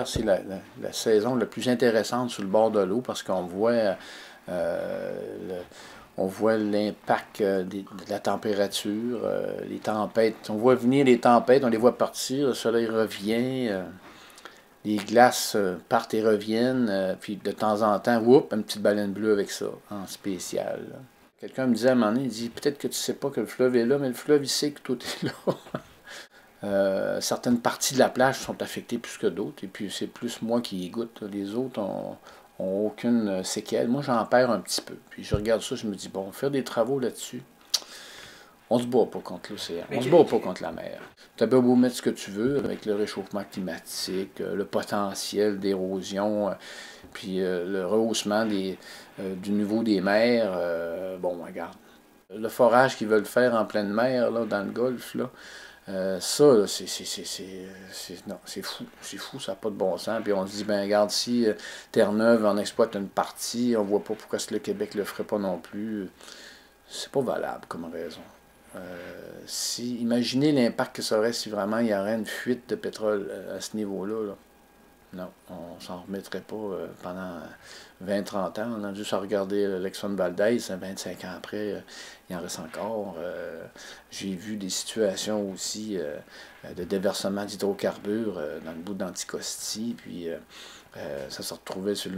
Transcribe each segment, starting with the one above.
l'hiver, c'est la saison la plus intéressante sur le bord de l'eau parce qu'on voit on voit l'impact de la température, les tempêtes. On voit venir les tempêtes, on les voit partir, le soleil revient, les glaces partent et reviennent, puis de temps en temps, whoop, une petite baleine bleue avec ça, en spécial. Quelqu'un me disait à un moment donné, il dit, peut-être que tu sais pas que le fleuve est là, mais le fleuve, il sait que tout est là. Certaines parties de la plage sont affectées plus que d'autres, et puis c'est plus moi qui y goûte. Les autres ont aucune séquelle. Moi, j'en perds un petit peu. Puis je regarde ça, je me dis, bon, faire des travaux là-dessus, on se bat pas contre l'océan, on se bat pas contre la mer. Tu as beau mettre ce que tu veux avec le réchauffement climatique, le potentiel d'érosion, puis le rehaussement du niveau des mers. Bon, regarde. Le forage qu'ils veulent faire en pleine mer, là, dans le golfe, là, ça, là, non, c'est fou, ça n'a pas de bon sens. Puis on se dit, ben regarde, si Terre-Neuve en exploite une partie, on voit pas pourquoi le Québec le ferait pas non plus. C'est pas valable comme raison. Imaginez l'impact que ça aurait si vraiment il y aurait une fuite de pétrole à ce niveau-là. Là. Non, on s'en remettrait pas pendant 20-30 ans. On a juste à regarder l'Exxon Valdez, 25 ans après, il en reste encore. J'ai vu des situations aussi de déversement d'hydrocarbures dans le bout d'Anticosti, puis ça se retrouvait sur le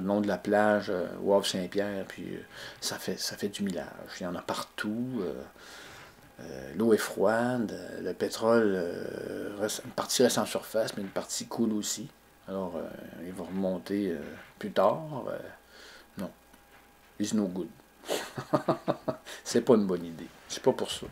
long de la plage, au Havre-Saint-Pierre, puis ça fait du millage. Il y en a partout. L'eau est froide, le pétrole, une partie reste en surface, mais une partie coule aussi. Alors, il va remonter plus tard. Non, it's no good. C'est pas une bonne idée. C'est pas pour ça.